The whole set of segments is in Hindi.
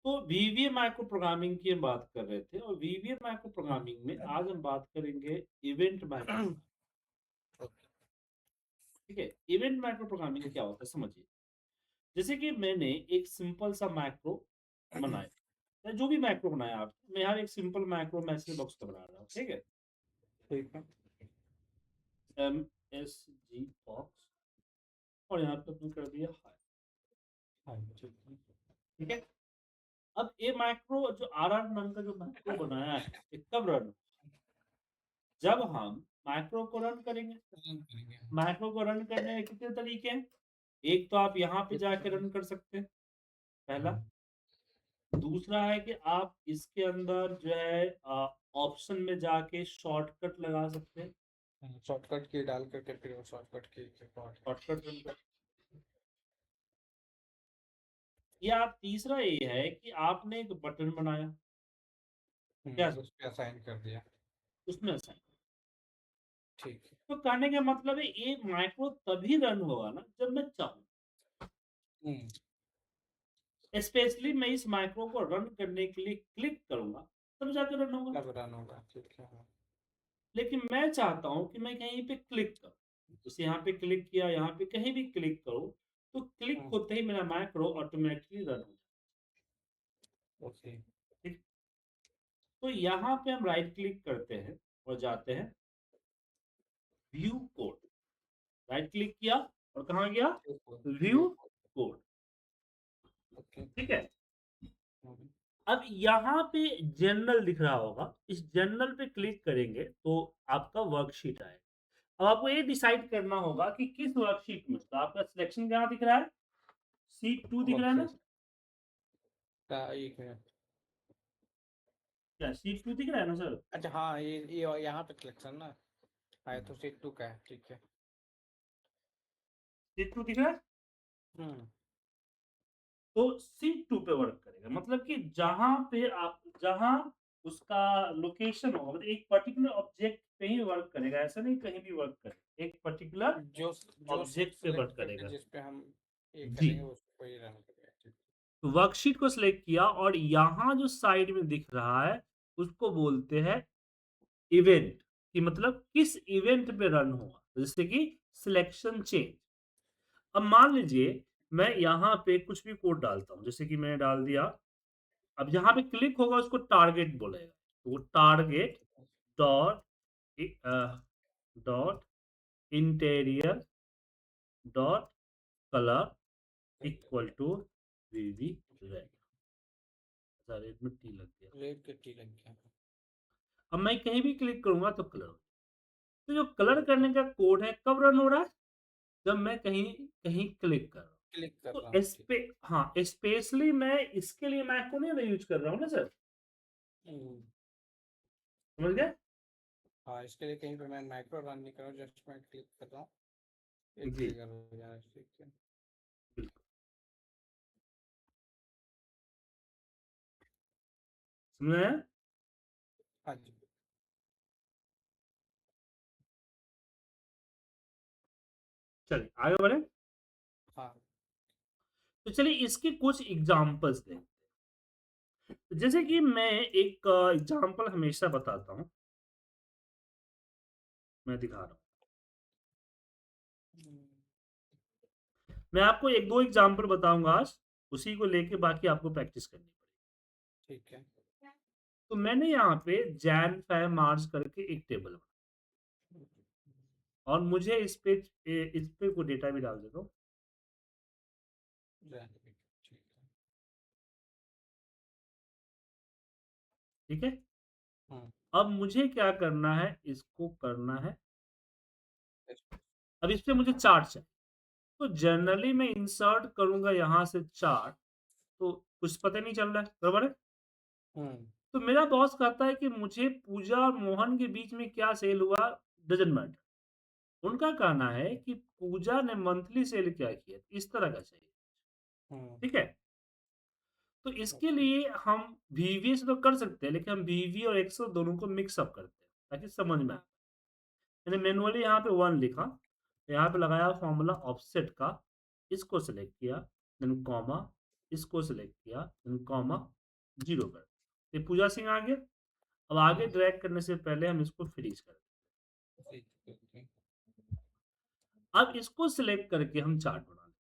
तो वीवीए माइक्रो प्रोग्रामिंग की हम बात कर रहे थे और वीवीए माइक्रो हम्म, प्रोग्रामिंग में आज हम बात करेंगे इवेंट माइक्रो प्रोग्रामिंग। ओके, ठीक है, इवेंट माइक्रो प्रोग्रामिंग ठीक क्या होता है समझिए। जैसे कि मैंने एक सिंपल सा मैक्रो बनाया, या जो भी मैक्रो बनाया आप, मैं यहाँ एक सिंपल मैक्रो मैसेज बॉक्स का बना रहा हूँ। ठीक है, ठीक है। एम एस जी बॉक्स, और यहाँ पे अपने कर दिया हाई। हाँ, ठीक है, अब ये मैक्रो जो आर नाम का जो मैक्रो बनाया है, ये कब रन, जब हम मैक्रो को रन करेंगे। करेंगे। मैक्रो को रन करने के कितने तरीके हैं। एक तो आप यहाँ पे एक- जाके रन कर सकते हैं, पहला। हम्म, दूसरा है कि आप इसके अंदर जो है ऑप्शन में जाके शॉर्टकट लगा सकते हैं, शॉर्टकट की डाल करके फिर वो शॉर्टकट की रिकॉर्ड। शॉर्टकट रन कर। या तीसरा ये है कि आपने एक बटन बनाया, क्या उस पे असाइन कर दिया। उसमें असाइन। ठीक है। तो कहने का मतलब है ये माइक्रो तभी रन होगा ना जब मैं चाहूँ। हम्म, स्पेशली मैं इस माइक्रो को रन करने के लिए क्लिक करूंगा, तब जाकर रन होगा। तब रन होगा। ठीक है। हाँ। लेकिन मैं चाहता हूं कि मैं कहीं पे क्लिक करूं, जैसे यहाँ पे क्लिक किया, यहाँ पे कहीं भी क्लिक करूं, तो क्लिक हम्म, होते ही मेरा मैक्रो ऑटोमेटिकली रन हो ओके। जाए। ठीक, तो यहाँ पे हम राइट क्लिक करते हैं और जाते हैं व्यू कोड। राइट क्लिक किया और कहाँ गया, व्यू। View code. ओके। ठीक है, हम्म, अब यहाँ पे जनरल दिख रहा होगा, इस जनरल पे क्लिक करेंगे तो आपका वर्कशीट आएगा। अब आपको ये डिसाइड करना होगा कि किस वर्कशीट में, तो आपका सिलेक्शन कहाँ दिख रहा है, C2 दिख रहा है ना। वर्कशीट का एक मिनट। क्या C2 दिख रहा है ना सर। अच्छा, हाँ, ये यहाँ पे सिलेक्शन ना आया तो सीट 2 का है। ठीक है। C2 दिख रहा है, हम्म, तो C2 पे वर्क करेगा। मतलब कि जहां पे आप, जहां उसका लोकेशन होगा, मतलब एक पर्टिकुलर ऑब्जेक्ट पे ही वर्क करेगा, ऐसा नहीं कहीं भी वर्क करेगा, एक पर्टिकुलर जो जो सीट ऑब्जेक्ट पे सेलेक्ट वर्क करके करेगा। जिस पे हम ये जी, करेंगे उसको ही रन करेंगे। ठीक तो वर्कशीट को सिलेक्ट किया और यहाँ जो साइड में दिख रहा है उसको बोलते हैं इवेंट, कि मतलब किस इवेंट पे रन हुआ, जैसे कि सिलेक्शन चेंज। अब मान लीजिए मैं यहाँ पे कुछ भी कोड डालता हूँ, जैसे कि मैंने डाल दिया, अब यहाँ पे क्लिक होगा उसको टारगेट बोलेगा, तो वो टारगेट है। Dot dot interior dot colour equal to vb red. Red में टी लग गया। रेड के टी लग गया। अब मैं कहीं भी क्लिक करूंगा तो कलर, तो जो कलर ओके। करने का कोड है कब रन हो रहा है, जब मैं कहीं कहीं क्लिक कर रहा क्लिक कर हूँ। रहा तो हूँ। ठीक। हाँ, स्पेशली मैं इसके लिए मैक को नहीं यूज कर रहा हूँ ना सर, हम्म, समझ गए। हाँ, इसके लिए कहीं पे मैं माइक्रो रन नहीं कर रहा हूँ, जस्ट मैं क्लिक कर रहा हूँ, एक जी ट्रिगर हो जा रहा है। ठीक है। बिल्कुल, समझ आया। हाँ जी। चलिए आगे बढ़े। हाँ। तो चलिए इसके कुछ एग्जांपल्स दें। जैसे कि मैं एक एग्जांपल हमेशा बताता हूँ, मैं दिखा रहा हूँ। हम्म, मैं आपको एक दो एग्जांपल बताऊंगा आज, उसी को लेके बाकी आपको प्रैक्टिस करनी पड़ेगी। ठीक है। तो मैंने यहाँ पे जैन फै मार्च करके एक टेबल बनाया और मुझे इस पे कोई डेटा भी डाल देता हूँ। ठीक है। ठीक है, हम्म, अब मुझे क्या करना है, इसको करना है। अब इस पे मुझे चार्ट चाहिए, तो जनरली मैं इंसर्ट करूंगा यहाँ से चार्ट, तो कुछ पता नहीं चल रहा है, बराबर है। हम्म, तो मेरा बॉस कहता है कि मुझे पूजा और मोहन के बीच में क्या सेल हुआ, डजंट मैटर। उनका कहना है कि पूजा ने मंथली सेल क्या किया, इस तरह का चाहिए। हम्म, ठीक है, तो इसके ओके। लिए हम वीवी से तो कर सकते हैं, लेकिन हम वीवी और एक्सेल दोनों को मिक्सअप करते हैं ताकि समझ में आए। मैंने मैनुअली यहाँ पे 1 लिखा, यहाँ पे लगाया फॉर्मूला ऑफसेट का, इसको सेलेक्ट किया, देन कॉमा, इसको सिलेक्ट किया, कॉमा 0 कर दिया। ये पूजा सिंह आ गया। अब आगे ड्रैग करने से पहले हम इसको फ्रीज कर दें। ठीक, ओके, अब इसको सिलेक्ट करके हम चार्ट बना लें।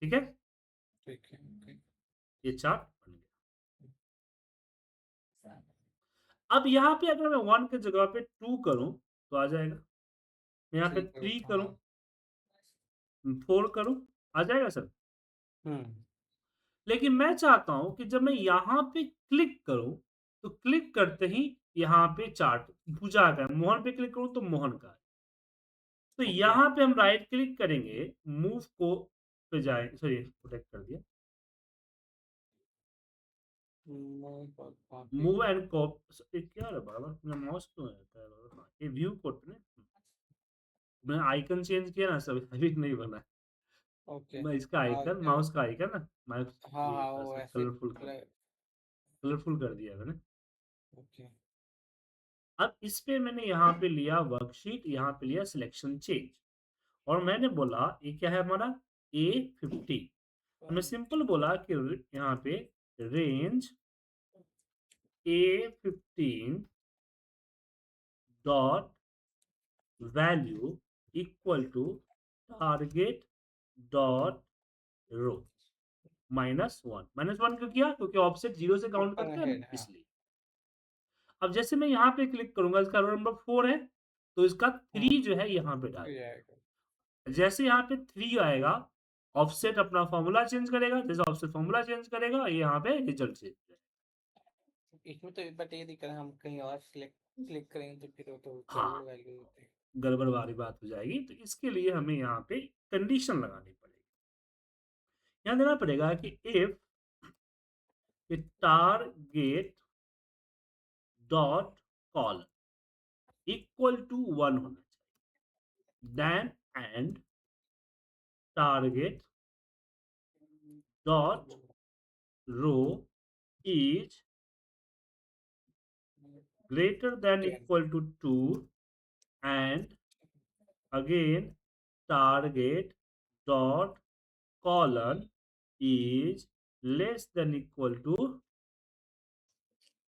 ठीक है? ठीक है, ओके। ये चार्ट बन गया। अब यहाँ पे अगर मैं 1 की जगह पे 2 करूँ तो आ जाएगा। मैं यहाँ पे 3 करो, 3 करूँ, हाँ। 4 करूँ, आ जाएगा सर? हुँ, लेकिन मैं चाहता हूँ कि जब मैं यहाँ पे क्लिक करूँ, तो क्लिक करते ही यहाँ पे चार्ट पूजा का है, मोहन पे क्लिक करूँ तो मोहन का है। तो ओके। यहाँ पे हम राइट क्लिक करेंगे, मूव को पे जाए सॉरी प्रोटेक्ट कर दिया। कॉपी। मूव एंड कॉप ये क्या है बाबा? मेरा माउस क्यों रहता है बाबा? हाँ, ये व्यू कोड ने मैं आइकन चेंज किया ना सब अभी नहीं बना है। ओके, मैं इसका आ आइकन गया। माउस का आइकन ना माउस हाँ, ये हाँ, वो थोड़ा-सा ऐसे कलरफुल कर दिया मैंने। ओके, अब इस पे मैंने यहाँ पे लिया वर्कशीट, यहाँ पे लिया सिलेक्शन चेंज और मैंने बोला ये क्या है हमारा A50। हमने सिंपल बोला कि यहाँ पे range A15 dot value equal to target dot row -1 क्यों किया? क्योंकि ऑफसेट 0 से काउंट ओपन करते हैं ना अहेड, हाँ, इसलिए। अब जैसे मैं यहाँ पे क्लिक करूँगा इसका रोल नंबर 4 है, तो इसका हुँ, 3 जो है यहाँ पे डाल फिर आएगा। जैसे यहाँ पे 3 आएगा, ऑफसेट अपना फ़ॉर्मूला चेंज करेगा, जैसे ऑफसेट फ़ॉर्मूला चेंज करेगा, ये यहाँ पे रिजल्ट चेंज करेगा। इसमें तो बट ये दिख रहा है हम कहीं और सिलेक्ट क्लिक करेंगे तो फिर वो तो गड़बड़ हाँ, वैल्यू होती है। गड़बड़ वाली बात हो जाएगी, तो इसके लिए हमें यहाँ पे कंडीशन लगानी पड़ेगी। यहाँ देना पड़ेगा कि if target dot col equal to 1 होना चाहिए, then and target dot row is greater than 10, equal to 2 and again target dot colon is less than equal to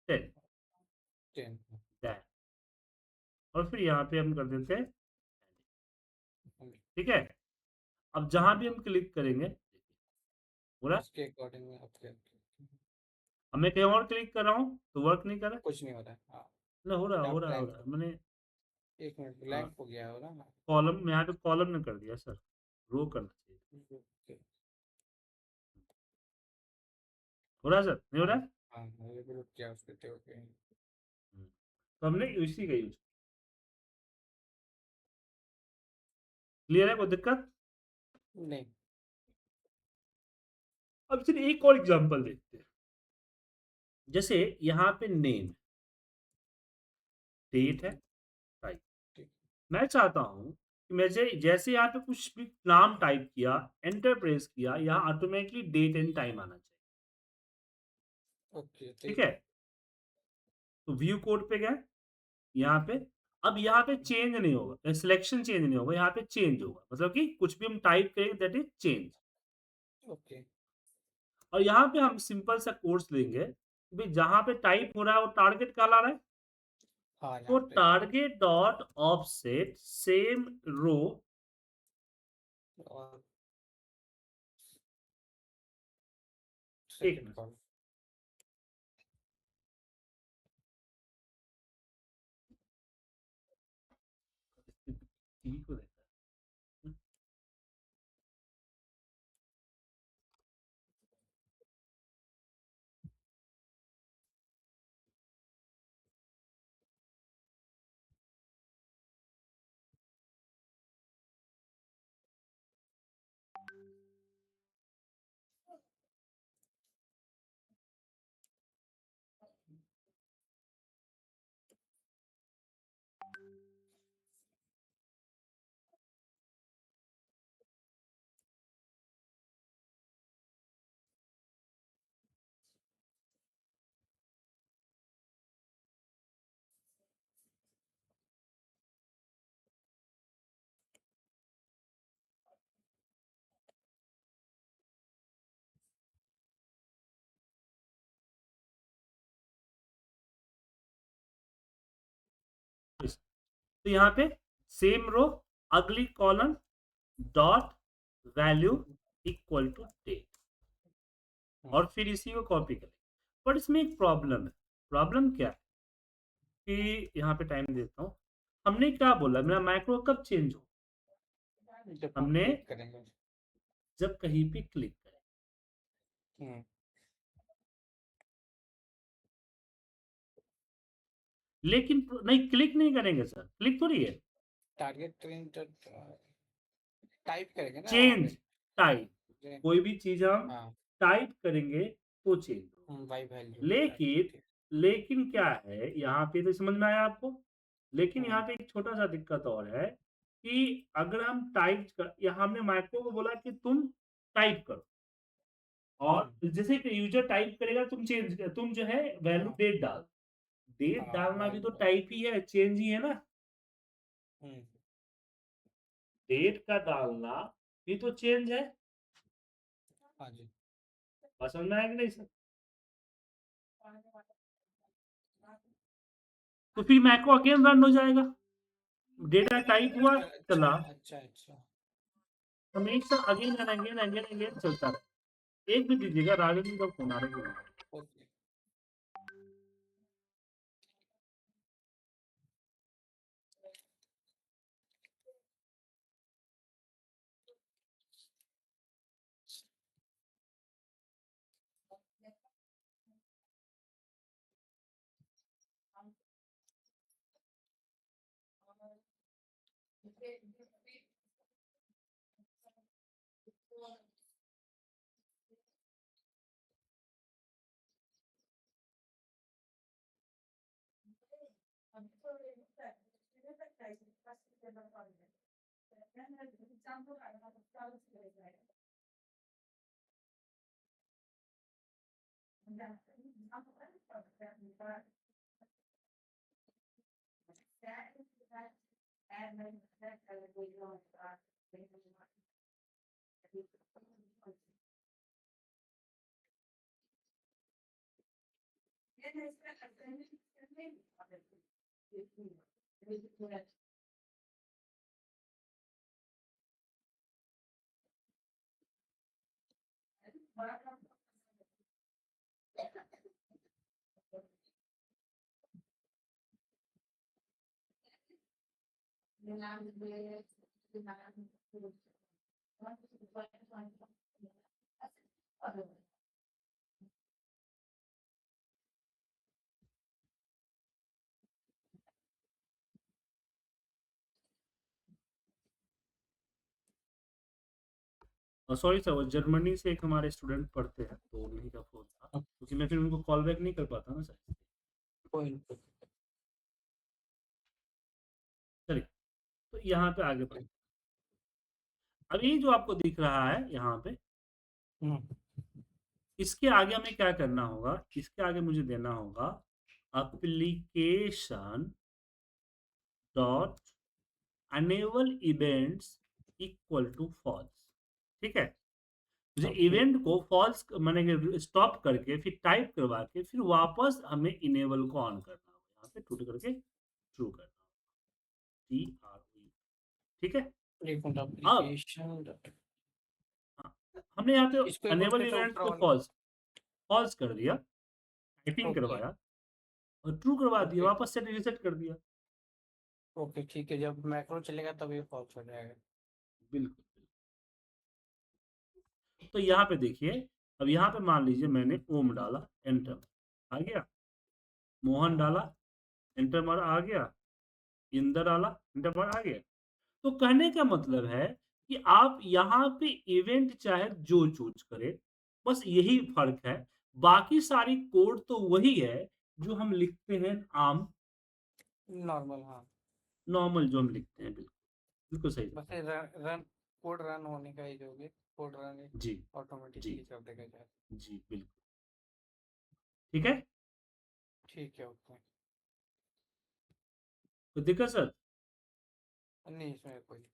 10 10, that और फिर यहाँ पे हम कर देते हैं ठीक है। अब जहां भी हम क्लिक करेंगे हो रहा है। उसके अकॉर्डिंग में ओके, ओके। अब मैं कहीं और क्लिक कर रहा हूँ तो वर्क नहीं कर रहा है। कुछ नहीं हो रहा है, हाँ। ना हो रहा यहाँ हो रहा हो ब्लैंक रहा है मैंने 1 मिनट ब्लैंक हो गया हो ना, हाँ। कॉलम में यहाँ पे कॉलम ने कर दिया सर, रो करना चाहिए। ओके, हो रहा है सर नहीं हो हाँ, रहा है। हाँ, ये भी रुक गया उसके तो ओके। तो हमने इसी का यूज क्लियर है कोई दिक्कत। नहीं, अब चलिए एक और एग्जांपल देखते हैं। जैसे यहाँ पे नेम डेट है टाइप। ठीक, मैं चाहता हूँ कि मैं जैसे यहाँ पे कुछ भी नाम टाइप किया एंटर प्रेस किया यहाँ ऑटोमेटिकली डेट एंड टाइम आना चाहिए। ओके, ठीक ठीक है है। तो व्यू कोड पे गए यहाँ पे। अब यहाँ पे चेंज नहीं होगा, सिलेक्शन चेंज नहीं होगा, यहाँ पे चेंज होगा मतलब कि कुछ भी हम टाइप करेंगे दैट इज चेंज। ओके, और यहाँ पे हम सिंपल सा कोर्स लेंगे भाई जहाँ पे टाइप हो रहा है वो टारगेट कहला रहा है। हाँ, तो यहाँ पे target dot offset same row और एक सेकंड मिनट कॉल। टीवी को देखता है। तो यहाँ पे सेम रो, अगली column, dot, value equal to date, hmm, और फिर इसी को कॉपी करें। बट इसमें एक प्रॉब्लम है। प्रॉब्लम क्या है कि यहाँ पे टाइम देता हूँ। हमने क्या बोला, मेरा माइक्रो कब चेंज हो? जब हम हमने क्लिक करेंगे। जब कहीं पे क्लिक करें। हम्म, लेकिन नहीं, क्लिक नहीं करेंगे सर, क्लिक थोड़ी है। टारगेट ट्रेन टाइप करेंगे ना वहाँ चेंज पे। टाइप, जे- कोई भी चीज हम हाँ, टाइप करेंगे तो चेंज होगा। Y value. लेकिन ठीक। लेकिन क्या है यहाँ पे, तो समझ में आया आपको? लेकिन यहाँ हम्म, पे एक छोटा सा दिक्कत और है कि अगर हम टाइप कर, यहाँ हमने माइक्रो को बोला कि तुम टाइप करो, और हम्म, जैसे कि यूजर टाइप करेगा, तुम जो है वैल्यू हाँ, डेट डाल। डेट हाँ, डालना भी तो वैल्यू। टाइप ही है, चेंज ही है ना। हम्म, डेट का डालना भी तो चेंज है। हाँ जी। बात समझ में आया कि नहीं सर? तो फिर मैक्रो अगेन रन हो जाएगा। डेटा टाइप हुआ, अच्छा, अच्छा, चला, अच्छा, अच्छा। हमेशा again and again again again चलता रहे। एक भी दीजिएगा, राजन का फोन आ रहा है। ओके। सॉरी सर, वो जर्मनी से एक हमारे स्टूडेंट पढ़ते हैं, तो उन्हीं का फ़ोन था। क्योंकि मैं फिर उनको कॉल बैक नहीं कर पाता ना सर। कोई नहीं। चलिए, तो यहाँ पे आगे बढ़ते हैं। अब ये जो आपको दिख रहा है यहाँ पे, हम्म, इसके आगे हमें क्या करना होगा? इसके आगे मुझे देना होगा application dot enable events equal to false. ठीक है? मुझे ओके। इवेंट को फॉल्स मैंने स्टॉप करके फिर टाइप करवा के फिर वापस हमें इनेबल को ऑन करना होगा। यहाँ पे टूट करके ट्रू करना होगा। TRU। ठीक है? एक मिनट, अब एप्लीकेशन। हाँ, हमने यहाँ पे इसको एक बार अनेबल फिर से इवेंट्स ऊपर को वाला। फॉल्स फॉल्स कर दिया, टाइपिंग ओके। करवाया और ट्रू करवा दिया, ओके। वापस से रीसेट कर दिया। ओके, ठीक है, जब मैक्रो चलेगा तब ये फॉल्स हो जाएगा। बिल्कुल। तो यहाँ पे देखिए, अब यहाँ पे मान लीजिए मैंने ओम डाला, एंटर आ गया। मोहन हाँ, डाला, एंटर मारा, आ गया। इंदर डाला, एंटर मारा, आ गया। तो कहने का मतलब है कि आप यहाँ पे इवेंट चाहे जो चूज करें, बस यही फर्क है। बाकी सारी कोड तो वही है जो हम लिखते हैं आम, नॉर्मल, हाँ। नॉर्मल जो हम लिखते हैं। बिल्कुल, बिल्कुल सही। बस ये रन कोड रन होने का ही जो भी कोड रन जी, जी, ऑटोमेटिकली कर देगा जाए। जी, बिल्कुल। ठीक है? ठीक है, ओके। तो दिक्कत सर? नहीं, इसमें कोई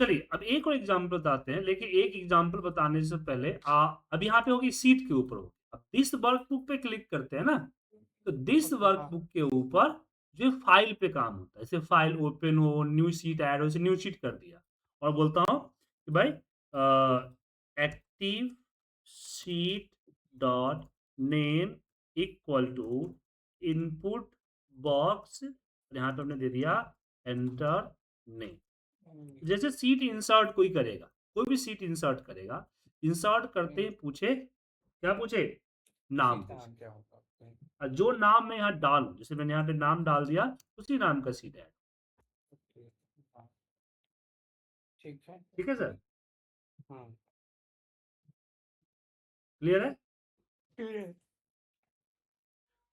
चलिए अब एक और एग्जांपल बताते हैं, लेकिन एक एग्जांपल बताने से पहले अब यहाँ पे होगी सीट के ऊपर होगी। अब दिस वर्कबुक पे क्लिक करते हैं ना, तो दिस ओके, हाँ। वर्कबुक के ऊपर जो फाइल पे काम होता है, जैसे फाइल ओपन हो, न्यू शीट ऐड हो, जैसे न्यू शीट कर दिया और बोलता हूँ कि भाई active sheet dot name equal to input box, यहाँ पे हमने दे दिया एंटर नेम। जैसे सीट इंसर्ट कोई करेगा, कोई भी सीट इंसर्ट करेगा, इंसर्ट करते ही पूछे, क्या पूछे? नाम सीट का पूछे। नाम क्या होगा? ओके, और जो नाम मैं यहाँ डालूं, जैसे मैंने यहाँ पे नाम डाल दिया, उसी नाम का सीट है। ओके, हाँ, ठीक है। ठीक है सर, हाँ। क्लियर है? क्लियर।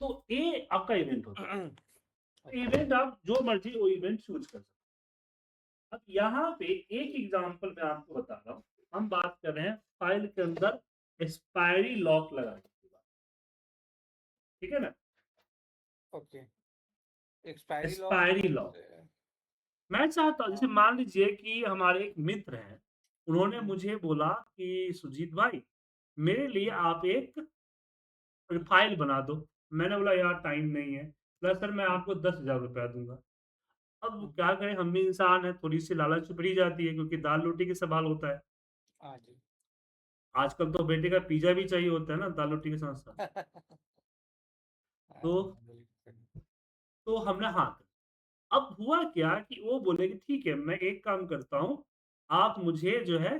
तो ये आपका इवेंट होता है। ओके, इवेंट आप जो मर्जी वो इवेंट चूज कर सकते हैं। अब यहाँ पे एक एग्जांपल मैं आपको बता रहा हूँ, हम बात कर रहे हैं फाइल के अंदर एक्सपायरी लॉक लगाने की बात, ठीक है ना? Okay. Expiry lock expiry means lock मैं चाहता हूँ, जैसे मान लीजिए कि हमारे एक मित्र हैं, उन्होंने मुझे बोला कि सुजीत भाई मेरे लिए आप एक फाइल बना दो। मैंने बोला यार टाइम नहीं है, बोला सर मैं आपको 10,000 रुपया दूंगा। अब क्या करें, हम भी इंसान हैं, थोड़ी सी लालच बढ़ी जाती है, क्योंकि दाल रोटी के सवाल होता है। हाँ जी। आजकल तो बेटे का पिज्जा भी चाहिए होता है ना दाल रोटी के साथ साथ। तो हाँ, बिल्कुल। हमने हाँ कर। अब हुआ क्या कि वो बोले कि ठीक है मैं एक काम करता हूँ, आप मुझे जो है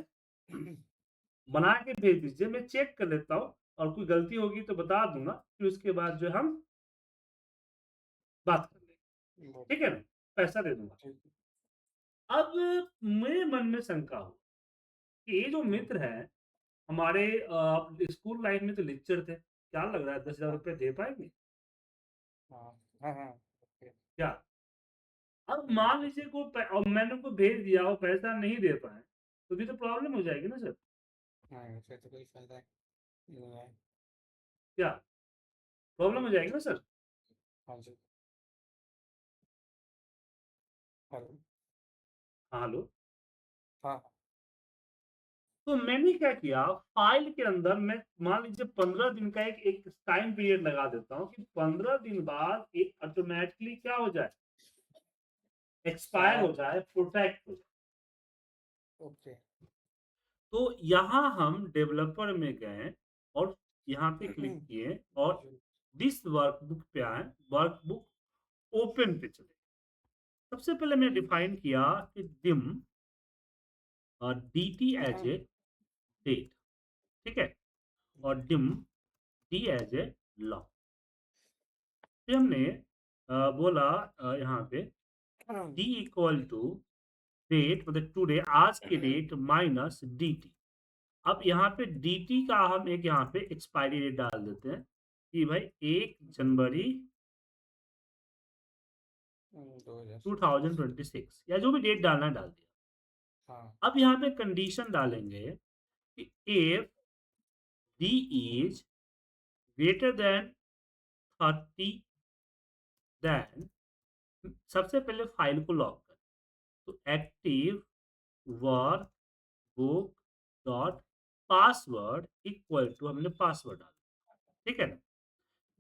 बना के भेज दीजिए, मैं चेक कर लेता हूँ और कोई गलती होगी तो बता दूँगा, फिर उसके बाद जो है हम बात कर लेंगे, ठीक ओके, है ना? पैसा दे दूँगा। ठीक। अब मेरे मन में शंका हो कि ये जो हाँ, मित्र हैं हमारे स्कूल लाइफ में तो लेक्चर थे, क्या लग रहा है 10,000 हाँ, रुपए दे पाएँगे? हाँ, हाँ, हाँ, ओके। क्या? अब मान बिल्कुल। लीजिए और मैंने उनको भेज दिया और पैसा नहीं दे पाए, तो भी तो प्रॉब्लम हो जाएगी ना सर? हाँ, फिर तो कोई फायदा नहीं है। क्या? प्रॉब्लम हो जाएगी ना सर? हाँ जी। हेलो। हाँ, हेलो? हाँ, तो मैंने क्या किया, फाइल के अंदर मैं मान लीजिए 15 दिन का एक टाइम पीरियड लगा देता हूँ कि 15 दिन बाद ये ऑटोमेटिकली क्या हो जाए, एक्सपायर हो समाप्त। जाए, प्रोटेक्ट हो जाए। ओके। तो यहाँ हम डेवलपर में गए और यहाँ पे क्लिक किए और दिस वर्कबुक पे आए, वर्कबुक ओपन पे चले। सबसे पहले मैं डिफाइन किया कि दिम dt एज ए डेट, ठीक है, और dim d as a long. फिर हमने बोला यहाँ पे डी इक्वल टू डेट, मतलब टुडे आज के डेट माइनस dt। अब यहाँ पे dt का हम एक यहाँ पे एक्सपायरी डेट डाल देते हैं कि भाई 1 जनवरी 2026। 2026, या जो भी डेट डालना है डाल दिया। हाँ। अब यहाँ पे कंडीशन डालेंगे कि if d is greater than 30, then सबसे पहले फाइल को लॉक कर। तो active workbook dot password equal to, हमने पासवर्ड डाला, ठीक है ना?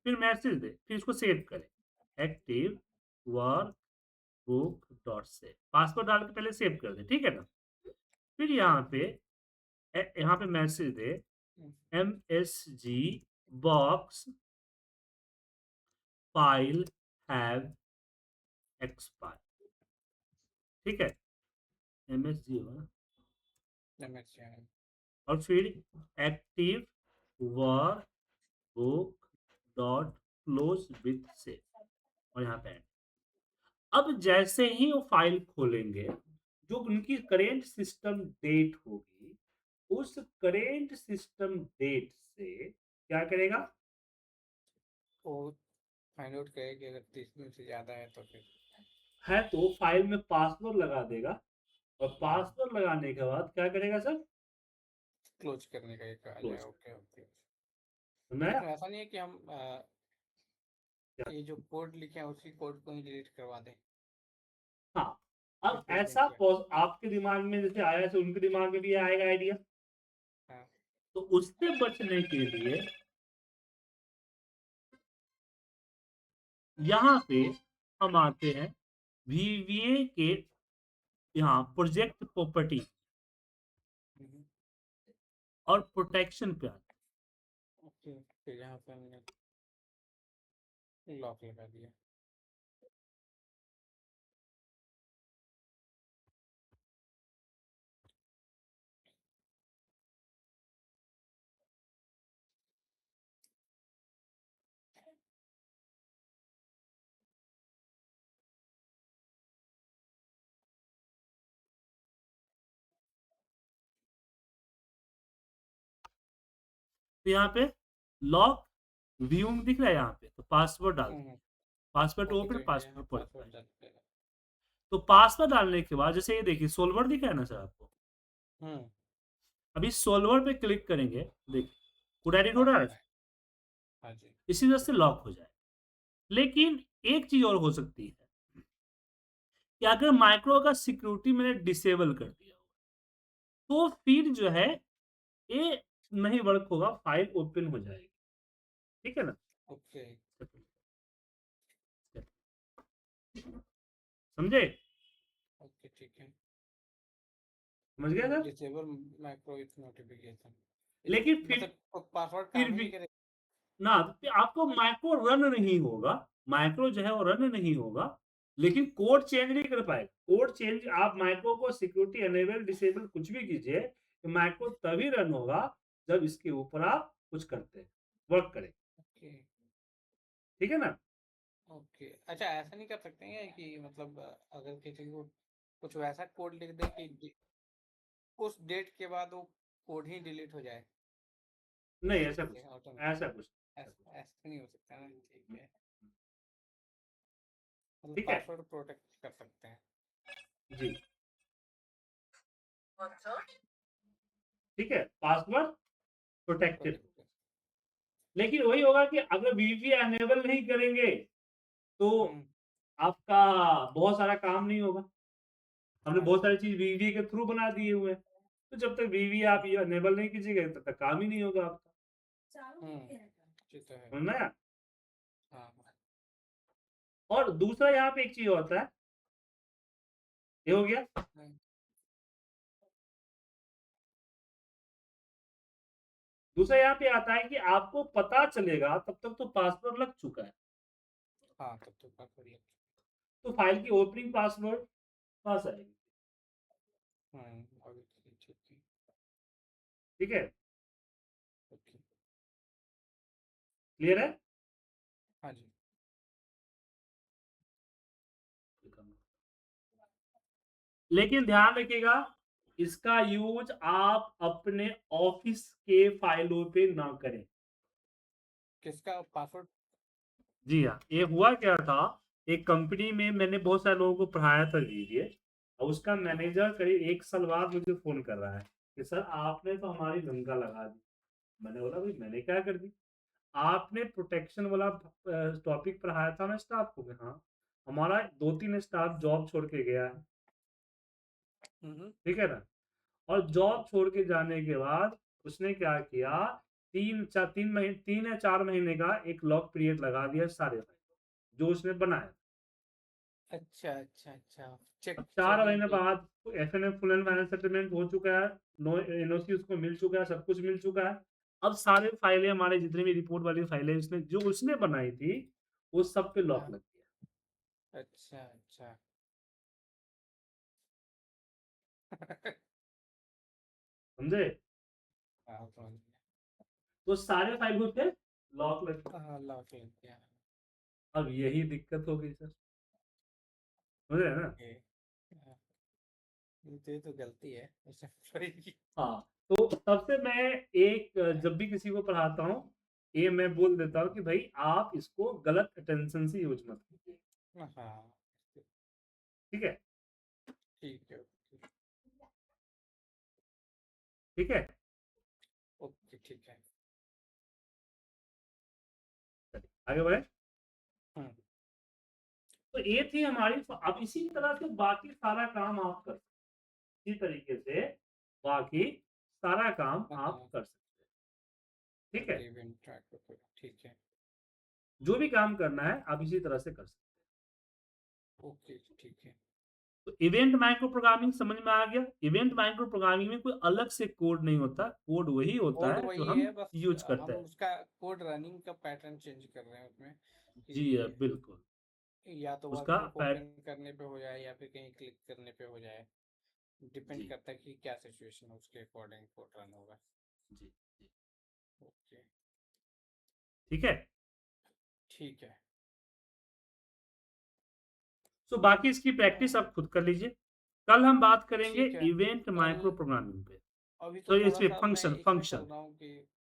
फिर मैसेज दे, फिर इसको सेव करें, active workbook dot save, password डाल के पहले सेव कर दे, ठीक है ना? फिर यहाँ पे यहाँ पे message they MSG box file have expire, ठीक है, MSG होगा, MSCI। और फिर active workbook dot close with save, और यहाँ पे end। अब जैसे ही वो फाइल खोलेंगे, जो उनकी करेंट सिस्टम डेट होगी, उस करेंट सिस्टम डेट से क्या करेगा, वो फाइंड आउट करे कि अगर 30 दिन से ज़्यादा है तो फिर। है तो फाइल में पासवर्ड लगा देगा, और हाँ, पासवर्ड लगाने के बाद क्या करेगा सर, क्लोज करने का एक कहा क्लोज जाए। कर। Okay, okay. तो तो मैं इसमें ऐसा नहीं है कि हम क्या, ये जो कोड लिखे हैं उसी कोड को ही डिलीट करवा दें? हाँ, अब ऐसा आपके दिमाग में जैसे आया ऐसे उनके दिमाग में भी आएगा आइडिया। हाँ। तो उससे बचने के लिए यहाँ पे हम आते हैं वीवीए के यहाँ प्रोजेक्ट प्रॉपर्टी और प्रोटेक्शन पे आते ओके, फिर यहाँ पे हमने लॉक लगा दिया। तो यहाँ पे लॉक व्यू में दिख रहा है यहाँ पे, तो पासवर्ड डाल पासवर्ड ओके, ओपन तो यहाँ पासवर्ड पासवर्ड डाल देगा। तो पासवर्ड डालने के बाद जैसे ये देखिए सोल्वर दिख रहा है ना सर आपको, अभी सोल्वर पे क्लिक करेंगे, देखिए पूरा एडिट हो लॉक रहा हो है, रहा है। हाँ जी। इसी वजह से लॉक हो जाए। लेकिन एक चीज और हो सकती है कि अगर माइक्रो का सिक्योरिटी मैंने डिसेबल कर दिया तो फिर जो है ये नहीं वर्क होगा, फाइल ओपन हो जाएगी। ठीक है ना? ओके। समझे? ओके, ठीक है। समझ गया sir? Disable micro with notification. लेकिन मतलब पासवर्ड फिर काम ही भी नहीं करेगा। ना, आपको माइक्रो रन नहीं होगा, माइक्रो जो है वो रन नहीं होगा, लेकिन कोड चेंज नहीं कर पाएगा। कोड चेंज आप माइक्रो को सिक्योरिटी एनेबल डिसेबल कुछ भी कीजिए, तो माइक्रो तभी रन होगा जब इसके ऊपर आप कुछ करते हैं, वर्क करें। ओके। ठीक है ना? ओके, अच्छा ऐसा नहीं कर सकते हैं कि मतलब अगर किसी को कुछ वैसा कोड लिख दे कि उस डेट के बाद वो कोड ही डिलीट हो जाए नहीं ऐसा कुछ, ऑटोमेटिक। ऐसा कुछ। ऐसा ऐसा नहीं हो सकता ना, ठीक है। मतलब ठीक है पासवर्ड प्रोटेक्ट कर सकते हैं। जी, ठीक है, पासवर्ड प्रोटेक्टेड। प्रोटेक्ट। लेकिन वही होगा कि अगर वीवी एनेबल नहीं करेंगे तो हम्म। आपका बहुत सारा काम नहीं होगा। हमने बहुत अच्छा। सारी चीज वीवी के थ्रू बना दिए हुए हैं, तो जब तक वीवी आप ये एनेबल नहीं कीजिएगा तब तक काम ही नहीं होगा आपका। ये तो है। समझना है? हाँ। और दूसरा यहाँ पे एक चीज होता है, ये हो गया। दूसरा यहाँ पे आता है कि आपको पता चलेगा तब तक तो पासवर्ड लग चुका है, हाँ, तब तो पासवर्ड लग। तो फाइल की ओपनिंग पासवर्ड पास आएगी। आगे ठीक है। ठीक है, ओके। क्लियर है? हाँ जी। लेकिन ध्यान रखिएगा, इसका यूज आप अपने ऑफिस के फाइलों पे ना करें। किसका पासवर्ड? जी हाँ, ये हुआ क्या था, एक कंपनी में मैंने बहुत सारे लोगों को पढ़ाया था वीवीए, और उसका मैनेजर करीब 1 साल बाद मुझे फोन कर रहा है कि सर आपने तो हमारी गंगा लगा दी। मैंने बोला भाई मैंने क्या कर दी? आपने प्रोटेक्शन वाला टॉपिक पढ़ाया था ना स्टाफ को? हाँ। हमारा 2-3 स्टाफ जॉब छोड़ के गया है। ठीक है ना? और जॉब छोड़ के जाने के बाद उसने क्या किया, 3 या 4 महीने का एक लॉक पीरियड लगा दिया सारे फाइल जो उसने बनाया। अच्छा अच्छा अच्छा, चेक अब 4 चेकिंग महीने के लिए। बाद FNF full and final settlement हो चुका है, नो एनओसी उसको मिल चुका है, सब कुछ मिल चुका है। अब सारे फाइलें हमारे जितने भी रिपोर्ट वाली फाइलें उसने जो उसने बनाई थी वो सब पे लॉक हाँ। लग गया। अच्छा अच्छा। समझे? हाँ, समझ गया। तो सारे फाइल पे लॉक लग गया। हाँ, लॉक लग गया। अब यही दिक्कत हो गई सर, समझ रहे हैं ना? ओके। हाँ, ये तो गलती है ऐसा की। हाँ, तो तब से मैं एक जब भी किसी को पढ़ाता हूँ ये मैं बोल देता हूँ कि भाई आप इसको गलत अटेंशन से यूज मत कीजिए। हाँ, ठीक है? ठीक है। ठीक है, ओके, ठीक है। चलिए आगे बढ़े। हम्म। तो ये थी हमारी अब इसी तरह से बाकी सारा काम आप कर सकते हैं। इसी तरीके से बाकी सारा काम आप हाँ, कर सकते हैं। ठीक है? ओके, इवेंट ट्रैक पे, ठीक है, जो भी काम करना है आप इसी तरह से कर सकते हैं। ओके, ठीक है। तो इवेंट माइक्रो प्रोग्रामिंग समझ में आ गया। इवेंट माइक्रो प्रोग्रामिंग में कोई अलग से कोड नहीं होता, कोड वही होता कोड है जो वही हम है, बस यूज करते हम हैं। उसका कोड रनिंग का पैटर्न चेंज कर रहे हैं उसमें जी कि बिल्कुल। या तो उसका वर्कबुक पैट ओपन करने पे हो जाए या फिर कहीं क्लिक करने पे हो जाए, डिपेंड जी करता है कि क्या सिचुएशन है, उसके अकॉर्डिंग कोड रन होगा। जी जी ओके, ठीक है। ठीक है। सो बाकी इसकी प्रैक्टिस आप खुद कर लीजिए। कल हम बात करेंगे ठीक है, इवेंट कल माइक्रो प्रोग्रामिंग पे। अभी तो तो थोड़ा इसमें सा मैं फंक्शन इसमें चल फंक्शन रहा हूँ कि